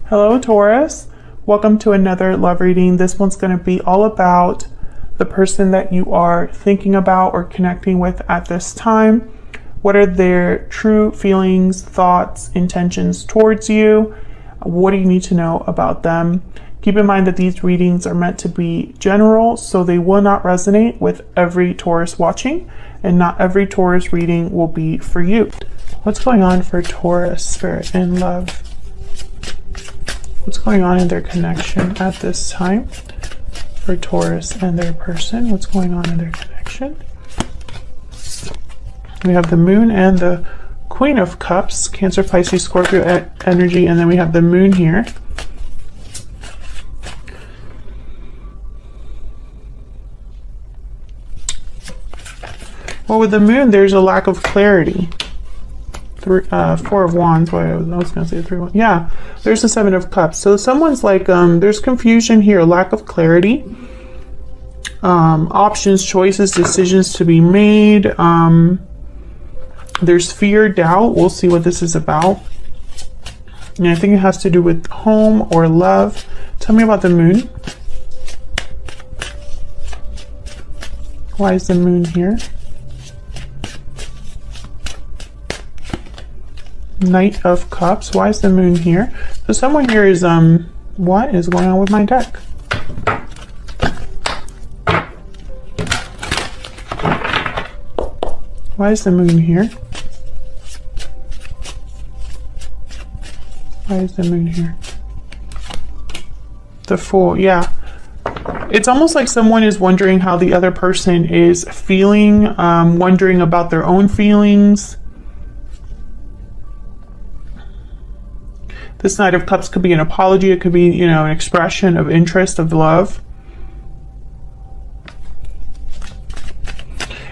Hello, Taurus. Welcome to another love reading. This one's going to be all about the person that you are thinking about or connecting with at this time. What are their true feelings, thoughts, intentions towards you? What do you need to know about them? Keep in mind that these readings are meant to be general, so they will not resonate with every Taurus watching, and not every Taurus reading will be for you. What's going on for Taurus, Spirit, and love? What's going on in their connection at this time for Taurus and their person? What's going on in their connection? We have the Moon and the Queen of Cups, Cancer, Pisces, Scorpio energy, and then we have the Moon here. Well, with the Moon, there's a lack of clarity. Four of Wands. Well, I was going to say 3 of Wands. Yeah, there's the 7 of Cups. So someone's like, there's confusion here, lack of clarity, options, choices, decisions to be made. There's fear, doubt. We'll see what this is about. And I think it has to do with home or love. Tell me about the Moon. Why is the Moon here? Knight of Cups. Why is the Moon here? So someone here is, what is going on with my deck? Why is the Moon here? Why is the Moon here? The Fool, yeah. It's almost like someone is wondering how the other person is feeling, wondering about their own feelings. This Knight of Cups could be an apology. It could be, an expression of interest, of love.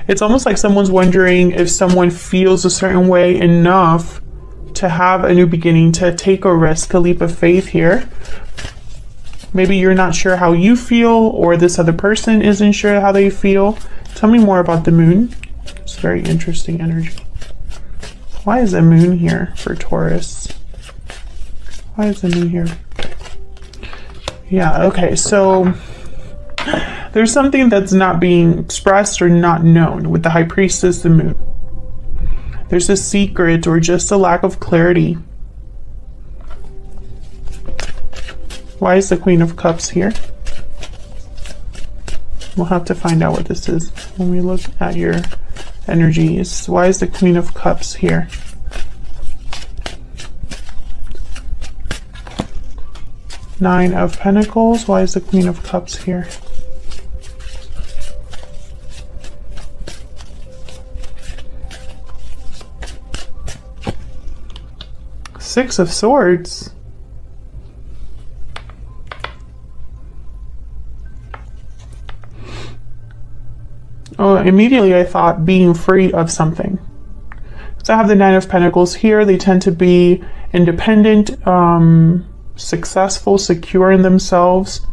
It's almost like someone's wondering if someone feels a certain way enough to have a new beginning, to take a risk, a leap of faith here. Maybe you're not sure how you feel, or this other person isn't sure how they feel. Tell me more about the Moon. It's very interesting energy. Why is the Moon here for Taurus? Why is the Moon here? Yeah, okay, so there's something that's not being expressed or not known with the High Priestess, the Moon. There's a secret or just a lack of clarity. Why is the Queen of Cups here? We'll have to find out what this is when we look at your energies. Why is the Queen of Cups here? Nine of Pentacles. Why is the Queen of Cups here? Six of Swords. Oh, immediately I thought being free of something. So I have the Nine of Pentacles here. They tend to be independent, successful, secure in themselves.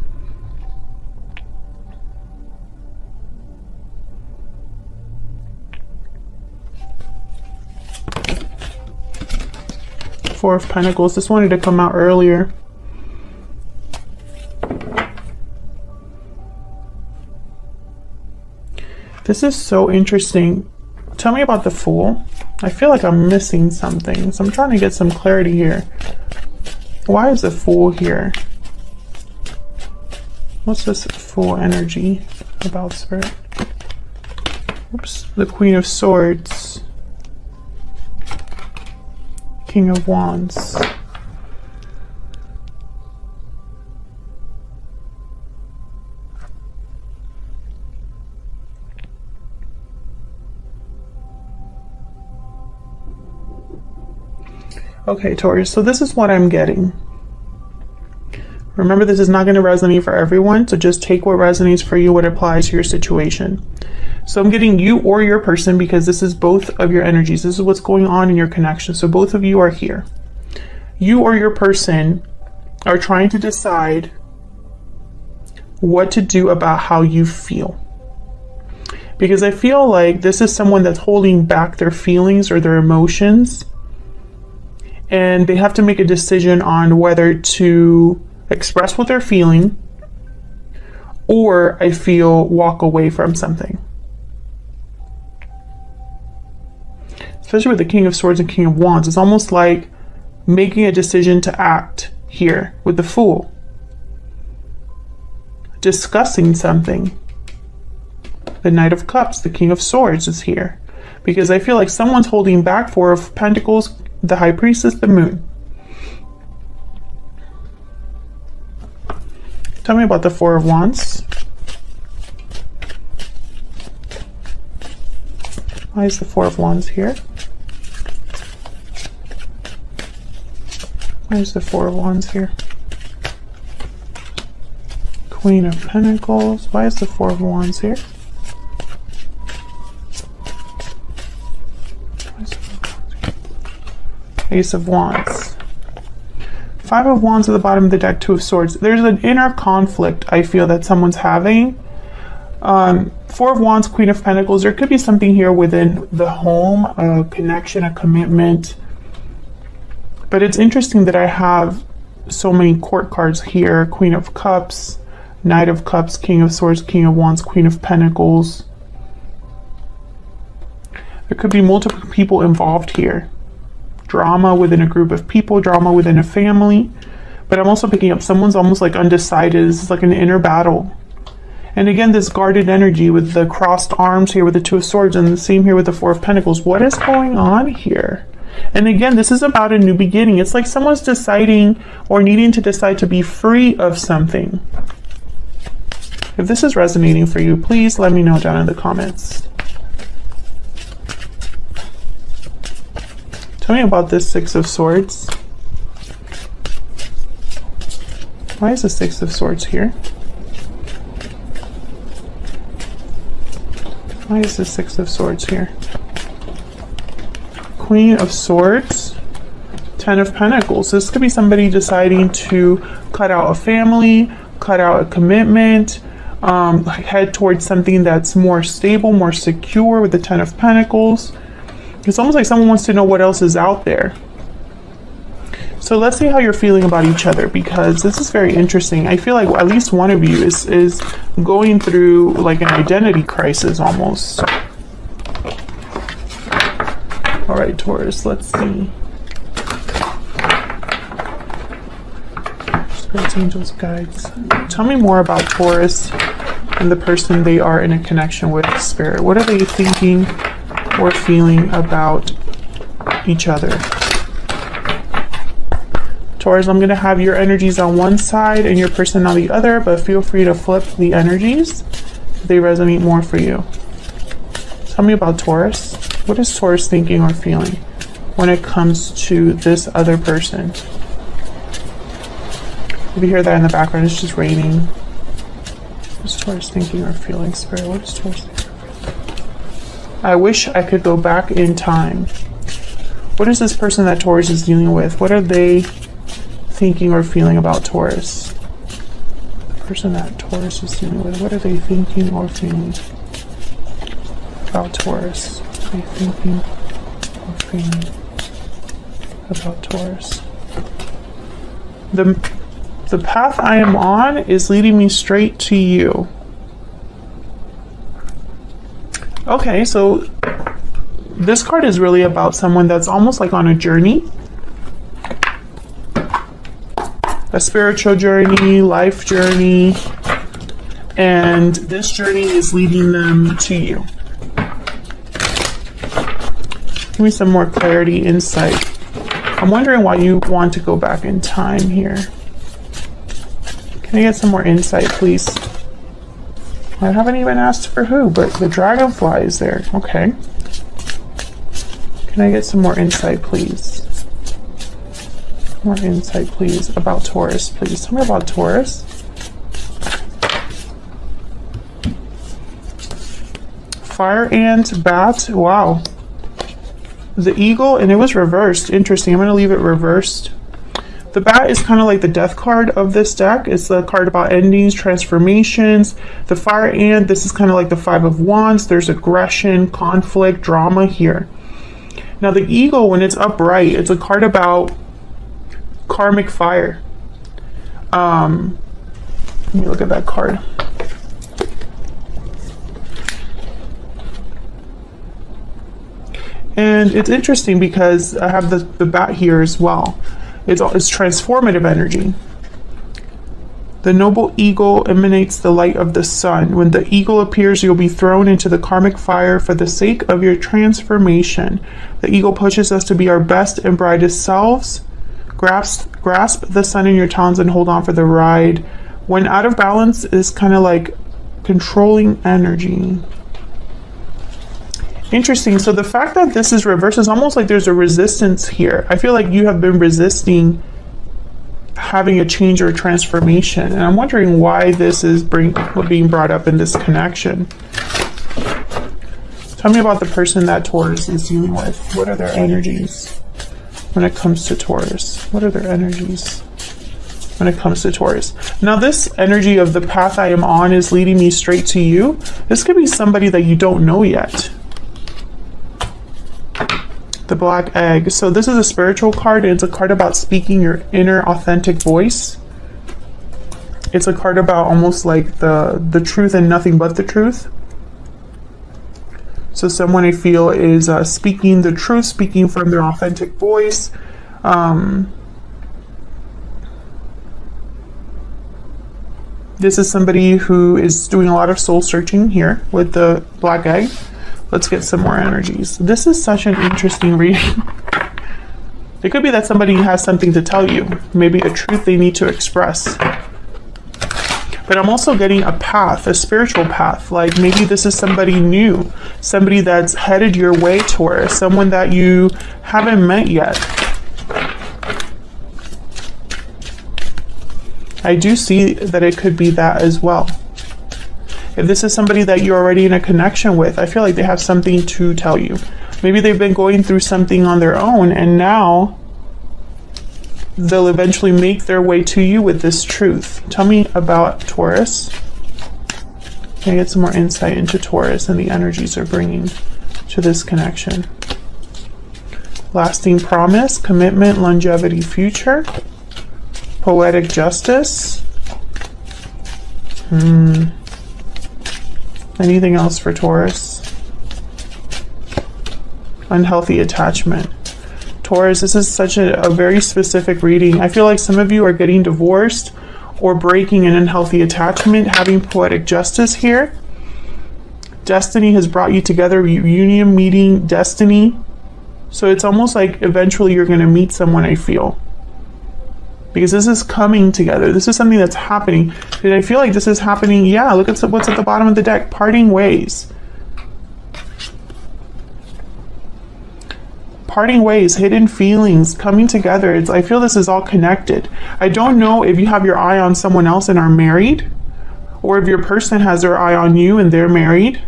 Four of Pentacles. This wanted to come out earlier. This is so interesting. Tell me about the Fool. I feel like I'm missing something, so I'm trying to get some clarity here. Why is the Fool here? What's this Fool energy about, Spirit? Oops. The Queen of Swords. King of Wands. Okay, Taurus, so this is what I'm getting. Remember, this is not going to resonate for everyone, so just take what resonates for you, what applies to your situation. So I'm getting you or your person, because this is both of your energies. This is what's going on in your connection. So both of you are here. You or your person are trying to decide what to do about how you feel. Because I feel like this is someone that's holding back their feelings or their emotions. and they have to make a decision on whether to express what they're feeling, or I feel walk away from something. Especially with the King of Swords and King of Wands, it's almost like making a decision to act here with the Fool. Discussing something. The Knight of Cups, the King of Swords is here. Because I feel like someone's holding back. Four of Pentacles, the High Priestess, the Moon. Tell me about the Four of Wands. Why is the Four of Wands here? Why is the Four of Wands here? Queen of Pentacles. Why is the Four of Wands here? Ace of Wands. Five of Wands at the bottom of the deck, Two of Swords. There's an inner conflict I feel that someone's having. Four of Wands, Queen of Pentacles. There could be something here within the home, a connection, a commitment. But it's interesting that I have so many court cards here. Queen of Cups, Knight of Cups, King of Swords, King of Wands, Queen of Pentacles. There could be multiple people involved here. Drama within a group of people, drama within a family. But I'm also picking up someone's almost like undecided. This is like an inner battle. And again, this guarded energy with the crossed arms here with the Two of Swords, and the same here with the Four of Pentacles. What is going on here? And again, this is about a new beginning. It's like someone's deciding or needing to decide to be free of something. If this is resonating for you, please let me know down in the comments. Tell me about this Six of Swords. Why is the Six of Swords here? Why is the Six of Swords here? Queen of Swords, Ten of Pentacles. This could be somebody deciding to cut out a family, cut out a commitment, head towards something that's more stable, more secure with the Ten of Pentacles. It's almost like someone wants to know what else is out there. So let's see how you're feeling about each other, because this is very interesting. I feel like at least one of you is going through like an identity crisis almost. All right, Taurus, let's see. Spirits, angels, guides. Tell me more about Taurus and the person they are in a connection with, Spirit. What are they thinking or feeling about each other? Taurus, I'm going to have your energies on one side and your person on the other, but feel free to flip the energies if they resonate more for you. Tell me about Taurus. What is Taurus thinking or feeling when it comes to this other person? If you hear that in the background, it's just raining. What is Taurus thinking or feeling, Spirit? What is Taurus thinking or feeling? I wish I could go back in time. What is this person that Taurus is dealing with? What are they thinking or feeling about Taurus? The person that Taurus is dealing with, what are they thinking or feeling about Taurus? What are they thinking or feeling about Taurus? The path I am on is leading me straight to you. Okay, so this card is really about someone that's almost like on a journey. A spiritual journey, life journey, and this journey is leading them to you. Give me some more clarity, insight. I'm wondering why you want to go back in time here. Can I get some more insight, please? I haven't even asked for who, but the dragonfly is there. Okay. Can I get some more insight, please? More insight, please, about Taurus, please. Tell me about Taurus. Fire ant, bat. Wow. The eagle, and it was reversed. Interesting. I'm going to leave it reversed. The bat is kind of like the death card of this deck. It's the card about endings, transformations. The fire ant, this is kind of like the Five of Wands. There's aggression, conflict, drama here. Now the eagle, when it's upright, it's a card about karmic fire. Let me look at that card. And it's interesting because I have the bat here as well. It's transformative energy. The noble eagle emanates the light of the sun. When the eagle appears, you'll be thrown into the karmic fire for the sake of your transformation. The eagle pushes us to be our best and brightest selves. Grasp the sun in your talons and hold on for the ride. When out of balance is kind of like controlling energy. Interesting. So the fact that this is reversed is almost like there's a resistance here. I feel like you have been resisting having a change or a transformation. And I'm wondering why this is being brought up in this connection. Tell me about the person that Taurus is dealing with. What are their energies when it comes to Taurus? What are their energies when it comes to Taurus? Now this energy of the path I am on is leading me straight to you. This could be somebody that you don't know yet. The black egg. So this is a spiritual card, and it's a card about speaking your inner authentic voice. It's a card about almost like the truth and nothing but the truth. So someone I feel is speaking the truth, speaking from their authentic voice. This is somebody who is doing a lot of soul searching here with the black egg. Let's get some more energies. This is such an interesting reading. It could be that somebody has something to tell you, maybe a truth they need to express. But I'm also getting a path, a spiritual path. Like maybe this is somebody new, somebody that's headed your way, Taurus, someone that you haven't met yet. I do see that it could be that as well. If this is somebody that you're already in a connection with, I feel like they have something to tell you. Maybe they've been going through something on their own, and now they'll eventually make their way to you with this truth. Tell me about Taurus. Can I get some more insight into Taurus and the energies they're bringing to this connection? Lasting promise, commitment, longevity, future, poetic justice. Anything else for Taurus? Unhealthy attachment. Taurus, this is such a very specific reading. I feel like some of you are getting divorced or breaking an unhealthy attachment, having poetic justice here. Destiny has brought you together, reunion, meeting, destiny. So it's almost like eventually you're going to meet someone, I feel. Because this is coming together. This is something that's happening. Did I feel like this is happening? Yeah, look at what's at the bottom of the deck. Parting ways. Parting ways, hidden feelings, coming together. I feel this is all connected. I don't know if you have your eye on someone else and are married, or if your person has their eye on you and they're married.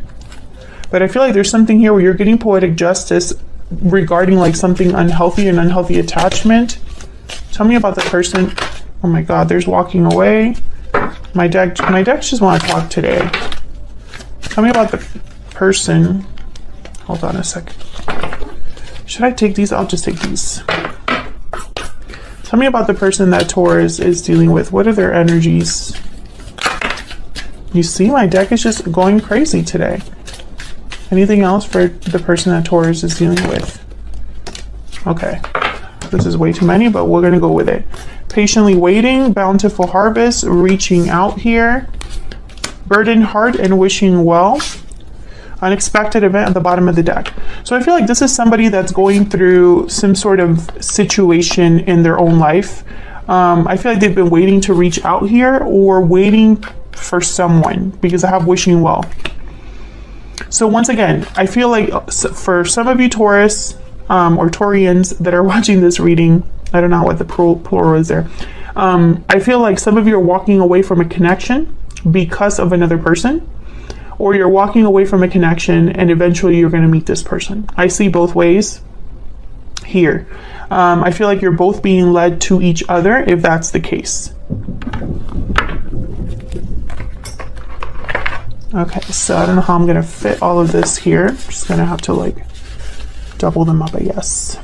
But I feel like there's something here where you're getting poetic justice regarding like something unhealthy, an unhealthy attachment. Tell me about the person. Oh my God, there's walking away. My decks just want to talk today. Tell me about the person. Hold on a second. Should I take these? I'll just take these. Tell me about the person that Taurus is dealing with. What are their energies? You see, my deck is just going crazy today. Anything else for the person that Taurus is dealing with? Okay. This is way too many, but we're going to go with it. Patiently waiting, bountiful harvest, reaching out here, burdened heart and wishing well, unexpected event at the bottom of the deck. So I feel like this is somebody that's going through some sort of situation in their own life. I feel like they've been waiting to reach out here or waiting for someone because I have wishing well. So once again, I feel like for some of you Taurus, or Taurians that are watching this reading, I don't know what the plural is there. I feel like some of you are walking away from a connection because of another person, or you're walking away from a connection and eventually you're going to meet this person. I see both ways here. I feel like you're both being led to each other if that's the case. Okay, so I don't know how I'm going to fit all of this here. I'm just going to have to like double them up, I guess.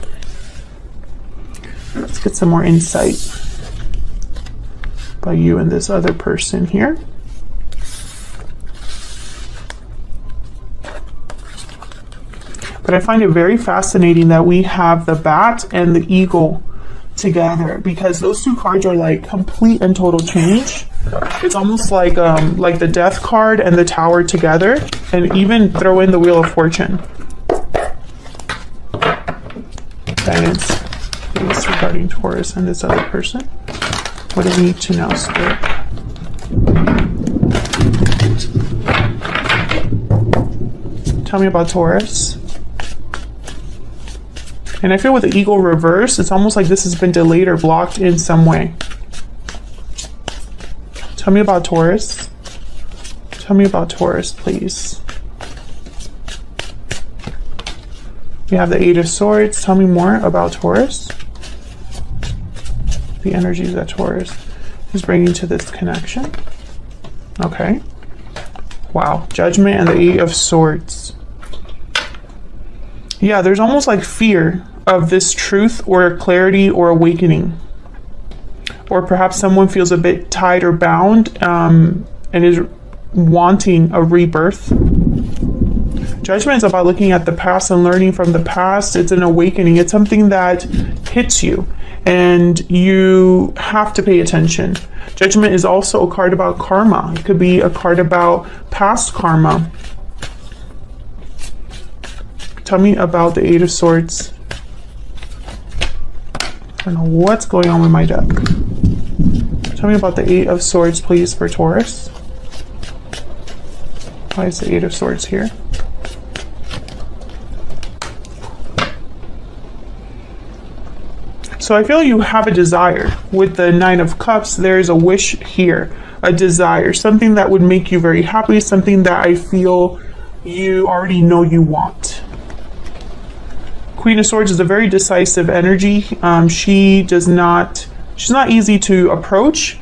Let's get some more insight by you and this other person here. But I find it very fascinating that we have the bat and the eagle together, because those two cards are like complete and total change. It's almost like the death card and the tower together, and even throw in the wheel of fortune. Guidance, please, regarding Taurus and this other person. What do we need to know, Spirit? Tell me about Taurus. And I feel with the eagle reverse, it's almost like this has been delayed or blocked in some way. Tell me about Taurus. Tell me about Taurus, please. We have the 8 of Swords. Tell me more about Taurus. The energies that Taurus is bringing to this connection. Okay. Wow. Judgment and the 8 of Swords. Yeah, there's almost like fear of this truth or clarity or awakening. Or perhaps someone feels a bit tied or bound and is wanting a rebirth. Judgment is about looking at the past and learning from the past. It's an awakening. It's something that hits you and you have to pay attention. Judgment is also a card about karma. It could be a card about past karma. Tell me about the 8 of Swords. I don't know what's going on with my deck. Tell me about the 8 of Swords, please, for Taurus. Why is the 8 of Swords here? So I feel you have a desire. With the 9 of Cups, there's a wish here, a desire, something that would make you very happy, something that I feel you already know you want. Queen of Swords is a very decisive energy. She's not easy to approach.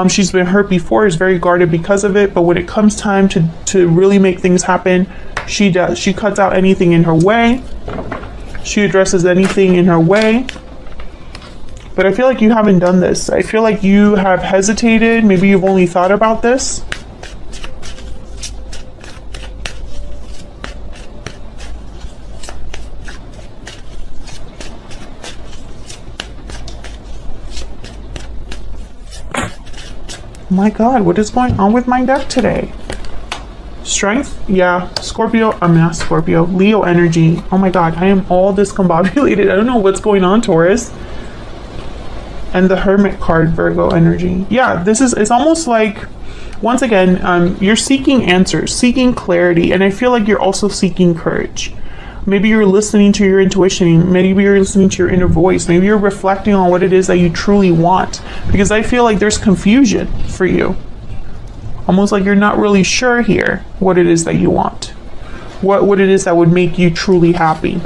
She's been hurt before, is very guarded because of it, but when it comes time to really make things happen, she does. She cuts out anything in her way. She addresses anything in her way. But I feel like you haven't done this. I feel like you have hesitated. Maybe you've only thought about this. My God, what is going on with my deck today? Strength? Yeah. Scorpio. I'm not Scorpio. Leo energy. Oh my God, I am all discombobulated. I don't know what's going on, Taurus. And the Hermit card, Virgo energy. Yeah, it's almost like, once again, you're seeking answers, seeking clarity, and I feel like you're also seeking courage. Maybe you're listening to your intuition. Maybe you're listening to your inner voice. Maybe you're reflecting on what it is that you truly want. Because I feel like there's confusion for you. Almost like you're not really sure here what it is that you want. What it is that would make you truly happy.